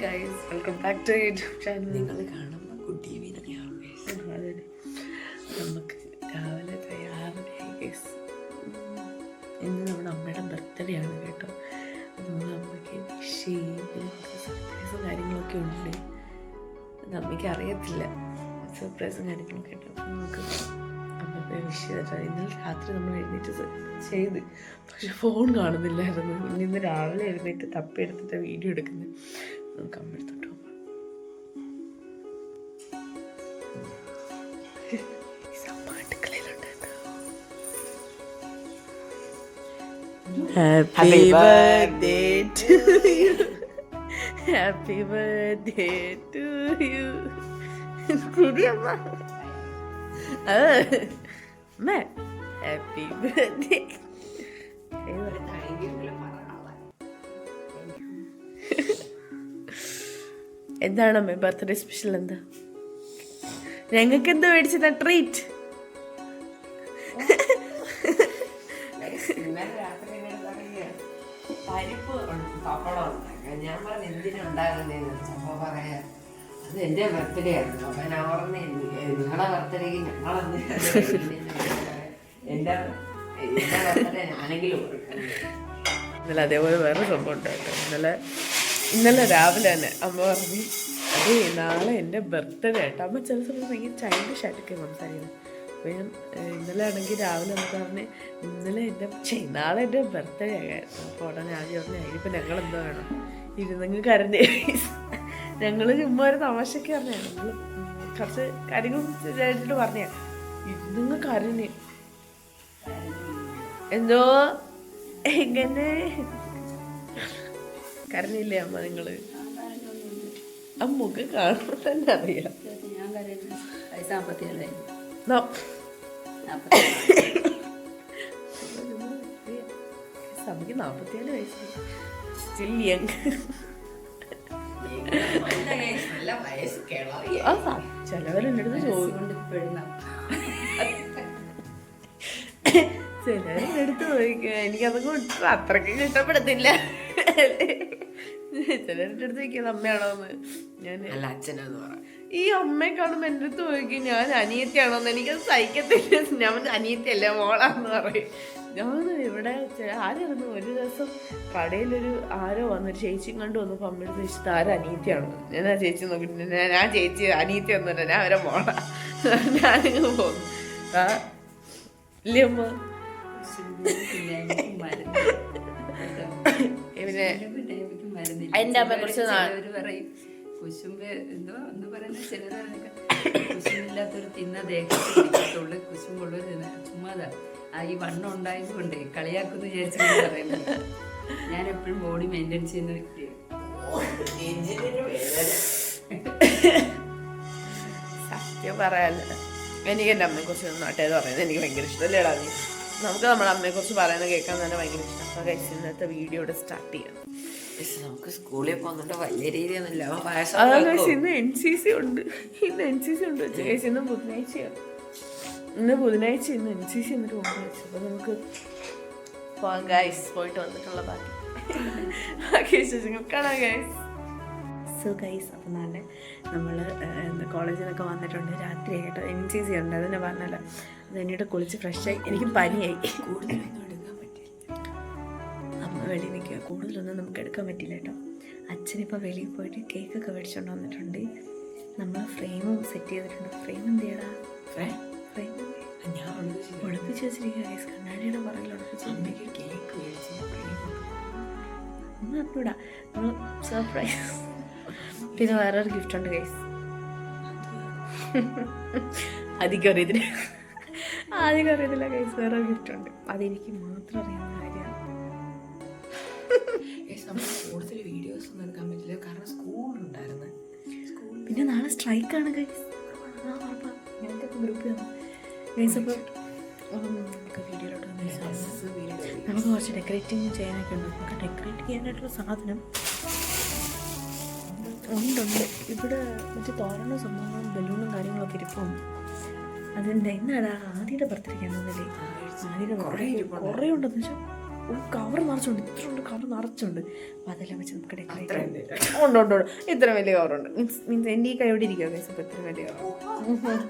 Guys, welcome back to YouTube channel. നിങ്ങൾ കാണുമ്പോൾ കുട്ടി ടി വി തന്നെയാണ്. അതെ, നമുക്ക് രാവിലെ തയ്യാറായി ഗൈസ്. ഇന്ന് നമ്മുടെ അമ്മയുടെ ബർത്ത്ഡേ ആണ് കേട്ടോ. നമ്മൾ അമ്മയ്ക്ക് സർപ്രൈസും കാര്യങ്ങളൊക്കെ ഉണ്ട്. അത് അമ്മയ്ക്ക് അറിയത്തില്ല, സർപ്രൈസും കാര്യങ്ങളൊക്കെ ഉണ്ട്. അപ്പം നമുക്ക് അമ്മയെ വിഷ് ചെയ്തിട്ട് ഇന്നലെ രാത്രി നമ്മൾ എഴുന്നേറ്റ് ചെയ്ത്, പക്ഷെ ഫോൺ കാണുന്നില്ലായിരുന്നു. ഇന്ന് രാവിലെ എഴുന്നേറ്റ് തപ്പിയെടുത്തിട്ട് വീഡിയോ എടുക്കുന്നത്. നമുക്ക് അമ്മ എടുത്തോട്ടോ. Happy birthday to you. Happy birthday to you. Didi amma. Amma. Happy birthday. എന്താണ് അമ്മ ബർത്ത്ഡേ സ്പെഷ്യൽ? എന്താ ഞങ്ങൾക്ക് എന്താ മേടിച്ചതാ ട്രീറ്റ്? പരിപ്പ് പപ്പടം ഉണ്ടാക്കുക. ഞാൻ പറഞ്ഞു എന്തിനുണ്ടാകുന്നതെന്ന് ചോദിച്ചപ്പോൾ പറയാ അത് എൻ്റെ ബർത്ത്ഡേ ആയിരുന്നു. അപ്പം ഞാൻ പറഞ്ഞു നിങ്ങളുടെ ബർത്ത്ഡേക്ക് എൻ്റെ ബർത്ത്ഡേ ഞാനെങ്കിലും ഇന്നലെ അതേപോലെ വേറെ സംഭവം ഉണ്ടായിട്ടോ. ഇന്നലെ രാവിലെ തന്നെ അമ്മ പറഞ്ഞു അതേ നാളെ എൻ്റെ ബർത്ത്ഡേ ആയിട്ട്. അമ്മ ചില സമയം ഭയങ്കര ചൈൽഡിഷ് ആയിട്ടൊക്കെ സംസാരിക്കുന്നത്. അപ്പോൾ ഞാൻ ഇന്നലെ ആണെങ്കിൽ രാവിലെ നമുക്ക് പറഞ്ഞ് ഇന്നലെ നാളെ എൻ്റെ ബർത്ത്ഡേ ആയിരുന്നു. അപ്പോൾ ഉടനെ ആദ്യം പറഞ്ഞു അതിനിപ്പോൾ ഞങ്ങൾ എന്താ വേണം ഇരുന്നെങ്കിൽ കരഞ്ഞേ. ഞങ്ങൾ ചുമ്മാ ഒരു തമാശയ്ക്ക് പറഞ്ഞ ഞങ്ങൾ കുറച്ച് കാര്യങ്ങൾ ഇതായിട്ട് പറഞ്ഞ ഇരുന്നെങ്കിൽ കരഞ്ഞ് എന്തോ എങ്ങനെ കരഞ്ഞില്ലേ അമ്മ? നിങ്ങള് അമ്മക്ക് കാണുമ്പോൾ തന്നെ അറിയാം. സമയ്ക്ക് 44 വയസ്സ്. Still young. ചിലവരെൻ്റെ അടുത്ത് ചിലവരെടുത്ത് ചോദിക്കുക. എനിക്കതൊക്കെ അത്രയ്ക്ക് ഇഷ്ടപ്പെടത്തില്ല. ചിലരുടെ അടുത്ത് ചോദിക്കുന്നത് അമ്മയാണോന്ന്. ഞാൻ അച്ഛനെന്ന് പറയാം. ഈ അമ്മയെ കാണുമ്പോൾ എൻ്റെ അടുത്ത് ചോദിക്കും ഞാൻ അനിയത്തിയാണോന്ന്. എനിക്കത് സഹിക്കത്തില്ല. ഞാൻ അനിയത്തിയല്ല മോളാന്ന് പറയും. ഞാൻ ഇവിടെ ആരായിരുന്നു ഒരു ദിവസം കടയിലൊരു ആരോ വന്നൊരു ചേച്ചിയും കണ്ടു വന്നപ്പോൾ അമ്മയുടെ ചോദിച്ചത് ആരും അനിയത്തിയാണോ. ഞാൻ ആ ചേച്ചി നോക്കിയിട്ട് ഞാൻ ചേച്ചി അനിയത്തി ഒന്നുമില്ല, ഞാൻ അവരെ മോളാ. ഞാനിങ്ങ് പോകുന്നു. ആ ഇല്ലേ അമ്മ? പിന്നെ എൻ്റെ അമ്മയെ കുറിച്ച് പറയും കുശുമ്പ് എന്തോ എന്ന് പറയുന്നത്. ചിലരൊക്കെ കുശുമ്പില്ലാത്തൊരു തിന്ന ദേഹത്തുള്ളൂ, കുശുമ്പുള്ളൊരു ചുമ്മാതാ. ഈ വണ്ണം ഉണ്ടായതുകൊണ്ട് കളിയാക്കുന്നു വിചാരിച്ചാണ് പറയുന്നത്. ഞാൻ എപ്പോഴും ബോഡി മെയിൻറ്റെയിൻ ചെയ്യുന്ന വ്യക്തിയാണ്. സത്യം പറയാല്ല, എനിക്ക് എൻ്റെ അമ്മയെക്കുറിച്ച് നാട്ടുകാർ പറയുന്നത് എനിക്ക് ഭയങ്കര ഇഷ്ടമല്ലേടാ. നീ നമുക്ക് നമ്മുടെ അമ്മയെക്കുറിച്ച് പറയുന്നത് കേൾക്കാൻ തന്നെ ഭയങ്കര ഇഷ്ടം. അപ്പോൾ കഴിച്ച് ഇന്നത്തെ വീഡിയോ ഇവിടെ സ്റ്റാർട്ട് ചെയ്യണം. നമുക്ക് സ്കൂളിൽ പോകുന്നുണ്ട് വലിയ രീതിയൊന്നുമില്ല. അതാണ് ഇന്ന് NCC ഉണ്ട്. ഇന്ന് NCC ഉണ്ട് വെച്ചാൽ കഴിച്ച് ഇന്ന് ബുധനാഴ്ചയാണ്. ഇന്ന് NCC എന്നിട്ട് പോകാൻ വെച്ചു. അപ്പോൾ നമുക്ക് പോകാം ഗൈസ്. പോയിട്ട് വന്നിട്ടുള്ള ബാക്കി വിശേഷങ്ങൾ കാണാം ഗൈസ്. സോ ഗൈസ്, അപ്പം നാളെ നമ്മൾ കോളേജിൽ നിന്നൊക്കെ വന്നിട്ടുണ്ട്. രാത്രി ആയിട്ടോ NCC ഉണ്ട്, അതെന്നെ പറഞ്ഞല്ലോ. അത് എന്നിട്ട് കുളിച്ച് ഫ്രഷായി. എനിക്ക് പനിയായി. കൂടുതലൊന്നും എടുക്കാൻ പറ്റില്ല. അമ്മ വെളിയിൽ നിൽക്കുക. കൂടുതലൊന്നും നമുക്ക് എടുക്കാൻ പറ്റില്ല കേട്ടോ. അച്ഛനിപ്പോൾ വെളിയിൽ പോയിട്ട് കേക്കൊക്കെ മേടിച്ചുകൊണ്ട് വന്നിട്ടുണ്ട്. നമ്മൾ ഫ്രെയിമും സെറ്റ് ചെയ്തിട്ടുണ്ട്. ഫ്രെയിം എന്ത് ചെയ്യടാ? ഫ്രെയിം ഞാൻ ഒളിപ്പിച്ച് വെച്ചിരിക്കുക ഗൈസ്. കണ്ണാടിയുടെ പുറകിൽ ഒളിപ്പിച്ച് അമ്മയ്ക്ക് കേക്ക് മേടിച്ച് ഒന്നും അറിഞ്ഞൂടാ. നമ്മൾ സർപ്രൈസ്. പിന്നെ വേറൊരു ഗിഫ്റ്റ് ഉണ്ട് ഗൈസ്. അധികം അറിയത്തില്ല ഗൈസ്. വേറൊരു ഗിഫ്റ്റ് ഉണ്ട്. അതെനിക്ക് മാത്രം അറിയാവുന്ന കാര്യമാണ്. കൂടുതൽ വീഡിയോസ് ഒന്നും എടുക്കാൻ പറ്റില്ല, കാരണം സ്കൂളുണ്ടായിരുന്നു. പിന്നെ നാളെ സ്ട്രൈക്കാണ് ഗൈസ്. ഞങ്ങൾക്ക് ഗ്രൂപ്പിൽ വന്നു ഗൈസ്. അപ്പോൾ നമുക്ക് വീഡിയോയിലോട്ട് നമുക്ക് കുറച്ച് ഡെക്കറേറ്റിങ് ചെയ്യാനൊക്കെ ഉണ്ട്. നമുക്ക് ഡെക്കറേറ്റ് ചെയ്യാനായിട്ടുള്ള സാധനം ഉണ്ട് ഇവിടെ. മറ്റേ തോരണ സംഭവങ്ങളും ബലൂണും കാര്യങ്ങളൊക്കെ ഇരിപ്പുണ്ട്. അതിൻ്റെ ഇന്നാടാ ആദ്യയുടെ ബർത്ത്ഡേക്ക് ആണെന്നല്ലേ? ആദ്യയുടെ കുറേ ഉണ്ടെന്ന് വെച്ചാൽ ഒരു കവർ നിറച്ചുണ്ട്, ഇത്ര ഉണ്ട് കവർ നിറച്ചുണ്ട്. അപ്പോൾ അതെല്ലാം വെച്ച് നമുക്ക് ഡെക്കറേറ്റ് ഉണ്ട് ഉണ്ട് ഉണ്ട്. ഇത്ര വലിയ കവറുണ്ട്. മീൻസ് എൻ്റെ ഈ കൈയോടെ ഇരിക്കുക ഗൈസ്. അപ്പോൾ ഇത്ര വലിയ കവർ.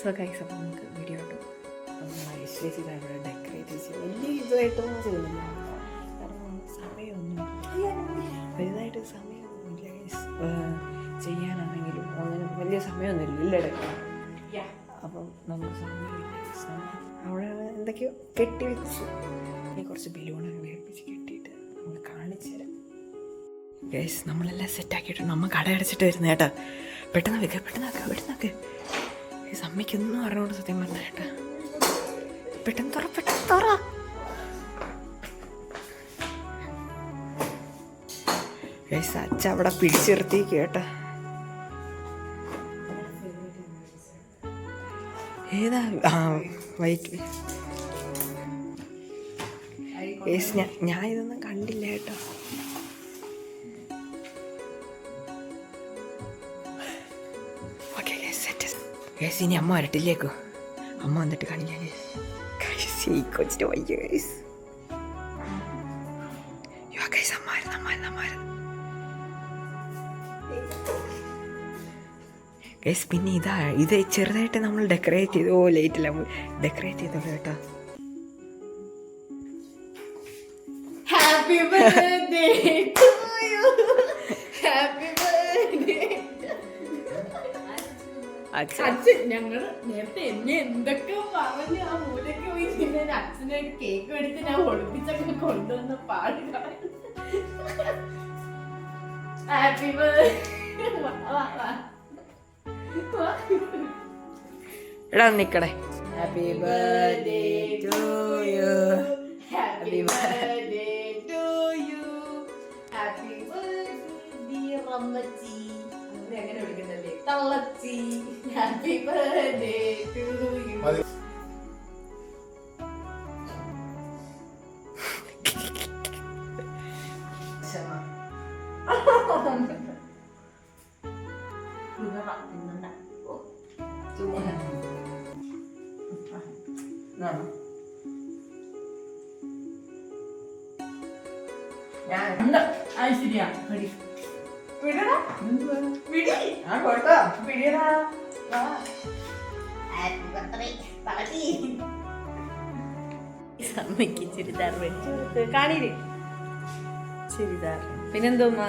സോ ഗൈസ്, അപ്പോൾ നമുക്ക് വീഡിയോ ഉണ്ട്. അപ്പം ഐശ്വര്യ ഇവിടെ ഡെക്കറേറ്റ് ചെയ്ത് വലിയ ഇതായിട്ടൊന്നും ചെയ്യുന്നില്ല, കാരണം സമയമൊന്നും വലുതായിട്ട് സമയമൊന്നുമില്ല ഗൈസ് ചെയ്യാനാണെങ്കിലും. അങ്ങനെ വലിയ സമയമൊന്നുമില്ല ഇല്ല എടുക്കണം. അപ്പം നമുക്ക് സമയമില്ല. അവിടെ എന്തൊക്കെയോ കെട്ടി വെച്ച് ഇനി കുറച്ച് ബലൂണൊക്കെ വേർപ്പിച്ച് കെട്ടിയിട്ട് നമ്മൾ കാണിച്ചു തരാം ഗൈസ്. നമ്മളെല്ലാം സെറ്റാക്കിയിട്ടുണ്ട്. നമ്മൾ കട അടച്ചിട്ട് വരുന്നത് കേട്ടോ. പെട്ടെന്ന് വെക്കുക, പെട്ടെന്ന് വെക്കുക, പെട്ടെന്ന് വെക്കുക ഗൈസ്. അമ്മയ്ക്കൊന്നും അറിഞ്ഞോണ്ട് സത്യം പറഞ്ഞ കേട്ടോ. പെട്ടെന്ന് തുറ, പെട്ടെന്ന് തുറ. ഗൈസ് അച്ഛ അവിടെ പിടിച്ചിർത്തി കേട്ടോ. ഏതാ? വൈറ്റ്. ഞാൻ ഇതൊന്നും കണ്ടില്ല കേട്ടോ. Okay set. ഗൈസ് ഇനി അമ്മ വരട്ടില്ലേക്കോ. അമ്മ വന്നിട്ട് കാണില്ല ഗൈസ്. ഈ കൊച്ചിട്ട് വയ്യ ഗൈസ്. ഗൈസ് പിന്നെ ഇത് ചെറുതായിട്ട് നമ്മൾ ഡെക്കറേറ്റ് ചെയ്തു. ലൈറ്റില്ല ഡെക്കറേറ്റ് ചെയ്തോളൂ കേട്ടോ. Happy birthday to you. Happy birthday. അച്ഛൻ ഞങ്ങൾ നേരത്തെ എന്നെ എന്തൊക്കെ പറഞ്ഞു ആ മൂലയ്ക്ക് പോയി അച്ഛനെ കേക്ക് എടുത്ത് ഞാൻ ഒളിപ്പിച്ചൊക്കെ കൊണ്ടുവന്ന പാടുക. Happy birthday. എടാ നിക്കടേ. Happy birthday to you. Happy birthday to you. Happy birthday റമ്മച്ചി. അങ്ങനെ വിളിക്കുന്നല്ലേ തള്ളച്ചി. Happy birthday to you. അമ്മയ്ക്ക് ചുരിദാർ മേടിച്ചു കൊടുത്ത് കാണില്ലേ ചുരിദാർ. പിന്നെന്തോമ്മ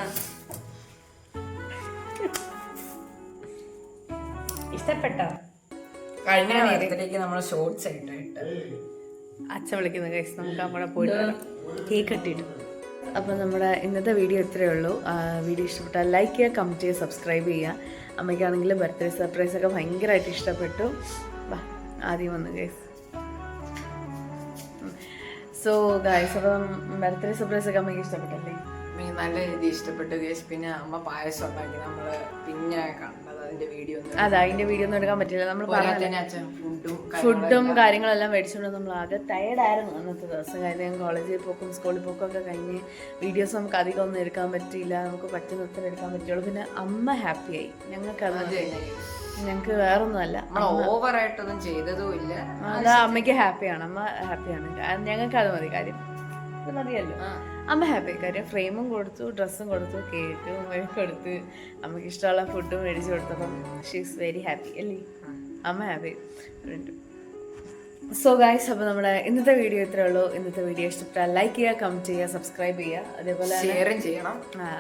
ഇഷ്ടപ്പെട്ടോ? കഴിഞ്ഞ നേരത്തിലേക്ക് നമ്മൾ ഷോർട്സ് ആയിട്ട് അച്ഛൻ വിളിക്കുന്ന കേസ്. നമുക്ക് അവിടെ പോയിട്ട് കേക്ക് കട്ടിയിട്ട്. അപ്പോൾ നമ്മുടെ ഇന്നത്തെ വീഡിയോ ഇത്രയേ ഉള്ളൂ. വീഡിയോ ഇഷ്ടപ്പെട്ടാൽ ലൈക്ക് ചെയ്യുക, കമൻറ്റ് ചെയ്യുക, സബ്സ്ക്രൈബ് ചെയ്യുക. അമ്മയ്ക്കാണെങ്കിൽ ബർത്ത്ഡേ സർപ്രൈസൊക്കെ ഭയങ്കരമായിട്ട് ഇഷ്ടപ്പെട്ടു. ആദ്യം വന്നു കേസ്. സോ ഗൈസ്, അപ്പം ബർത്ത്ഡേ സർപ്രൈസൊക്കെ അമ്മയ്ക്ക് ഇഷ്ടപ്പെട്ടല്ലേ? നല്ല രീതിയിൽ ഇഷ്ടപ്പെട്ടു കേസ്. പിന്നെ അമ്മ പായസം ഉണ്ടാക്കി നമ്മള് പിന്നെ കണ്ടത് അതിന്റെ വീഡിയോ. അതെ, അതിന്റെ വീഡിയോ ഒന്നും എടുക്കാൻ പറ്റില്ല. നമ്മൾ ഫുഡും കാര്യങ്ങളെല്ലാം മേടിച്ചുകൊണ്ട് നമ്മൾ ആകെ ടയർഡായിരുന്നു അന്നത്തെ ദിവസം. കാര്യം കോളേജിൽ പോക്കും സ്കൂളിൽ പോക്കും ഒക്കെ കഴിഞ്ഞ് വീഡിയോസ് നമുക്ക് അധികം ഒന്നും എടുക്കാൻ പറ്റിയില്ല. നമുക്ക് പറ്റുന്നത്ര എടുക്കാൻ പറ്റുള്ളൂ. പിന്നെ അമ്മ ഹാപ്പിയായി. ഞങ്ങൾക്ക് വേറൊന്നുമല്ല, ഓവറായിട്ടൊന്നും ചെയ്തതുമില്ല. അതാ അമ്മയ്ക്ക് ഹാപ്പിയാണ്. അമ്മ ഹാപ്പിയാണ്. ഞങ്ങൾക്ക് അത് മതി. കാര്യം ഇത് മതിയല്ലോ. അമ്മ ഹാപ്പി. കാര്യം ഫ്രെയിമും കൊടുത്തു, ഡ്രസ്സും കൊടുത്തു, കേക്കും കൊടുത്ത്, അമ്മയ്ക്ക് ഇഷ്ടമുള്ള ഫുഡും മേടിച്ച് കൊടുത്തപ്പം ഷീ ഈസ് വെരി ഹാപ്പി അല്ലേ? അമ്മ ഹാപ്പി. സോ ഗൈസ്, അപ്പോൾ നമ്മുടെ ഇന്നത്തെ വീഡിയോ ഇത്രേ ഉള്ളൂ. ഇന്നത്തെ വീഡിയോ ഇഷ്ടപ്പെട്ടാൽ ലൈക്ക് ചെയ്യുക, കമൻറ്റ് ചെയ്യുക, സബ്സ്ക്രൈബ് ചെയ്യുക, അതേപോലെ ഷെയറും ചെയ്യണം.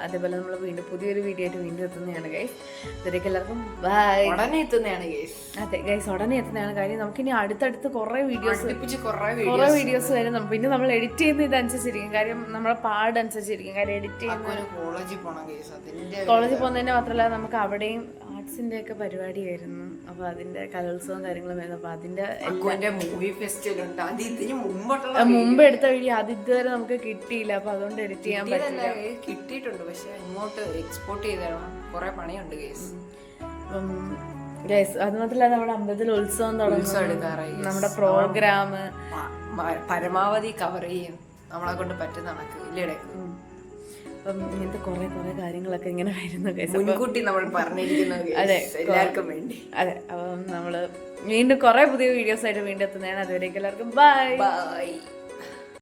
അതേപോലെ നമ്മൾ വീണ്ടും പുതിയൊരു വീഡിയോ ആയിട്ട് വീണ്ടും എത്തുന്നതാണ് ഗൈസ്. ഇതൊക്കെ എല്ലാവർക്കും ബൈ. ഉടനെ എത്തുന്നതാണ് ഗൈസ്. അതെ ഗൈസ്, ഉടനെ എത്തുന്നതാണ്. കാര്യം നമുക്കിനി അടുത്തടുത്ത് കുറേ വീഡിയോസ് വരും. പിന്നെ നമ്മൾ എഡിറ്റ് ചെയ്യുന്ന ഇതനുസരിച്ചിരിക്കും. കാര്യം നമ്മളെ പാടനുസരിച്ചിരിക്കും. കാര്യം എഡിറ്റ് ചെയ്യുന്ന കോളേജിൽ പോകുന്നതിന് മാത്രമല്ല നമുക്ക് അവിടെയും ആർട്സിന്റെ ഒക്കെ പരിപാടി ആയിരുന്നു. അപ്പൊ അതിന്റെ കലോത്സവം കാര്യങ്ങളും വരുന്നു. അപ്പൊ അതിന്റെ മൂവി ഫെസ്റ്റിവൽ ഉണ്ട്. അത് ഇതിന് മുമ്പ് എടുത്ത വീഡിയോ അത് ഇതുവരെ നമുക്ക് കിട്ടിയില്ല. അപ്പൊ അതുകൊണ്ട് എഡിറ്റ് ചെയ്യാൻ പറ്റില്ല. കിട്ടിയിട്ടുണ്ട്, പക്ഷെ ഇങ്ങോട്ട് എക്സ്പോർട്ട് ചെയ്തേണം. കുറെ പണിയുണ്ട് കേസ്. ഗൈസ്, അത് മാത്രമല്ല നമ്മുടെ അമ്പലത്തിൽ ഉത്സവം തുടങ്ങി. നമ്മുടെ പ്രോഗ്രാം പരമാവധി കവർ ചെയ്യും നമ്മളെ കൊണ്ട് പറ്റുന്ന കണക്ക് ഇല്ലേ. അപ്പം ഇങ്ങനത്തെ കുറെ കാര്യങ്ങളൊക്കെ ഇങ്ങനെ വരുന്നു മുൻകൂട്ടി നമ്മൾ പറഞ്ഞിരിക്കുന്നത്. അതെ, എല്ലാവർക്കും വേണ്ടി. അതെ, അപ്പം നമ്മള് വീണ്ടും കുറെ പുതിയ വീഡിയോസ് ആയിട്ട് വീണ്ടും എത്തുന്നതാണ്. അതുവരേക്കും എല്ലാവർക്കും ബൈ.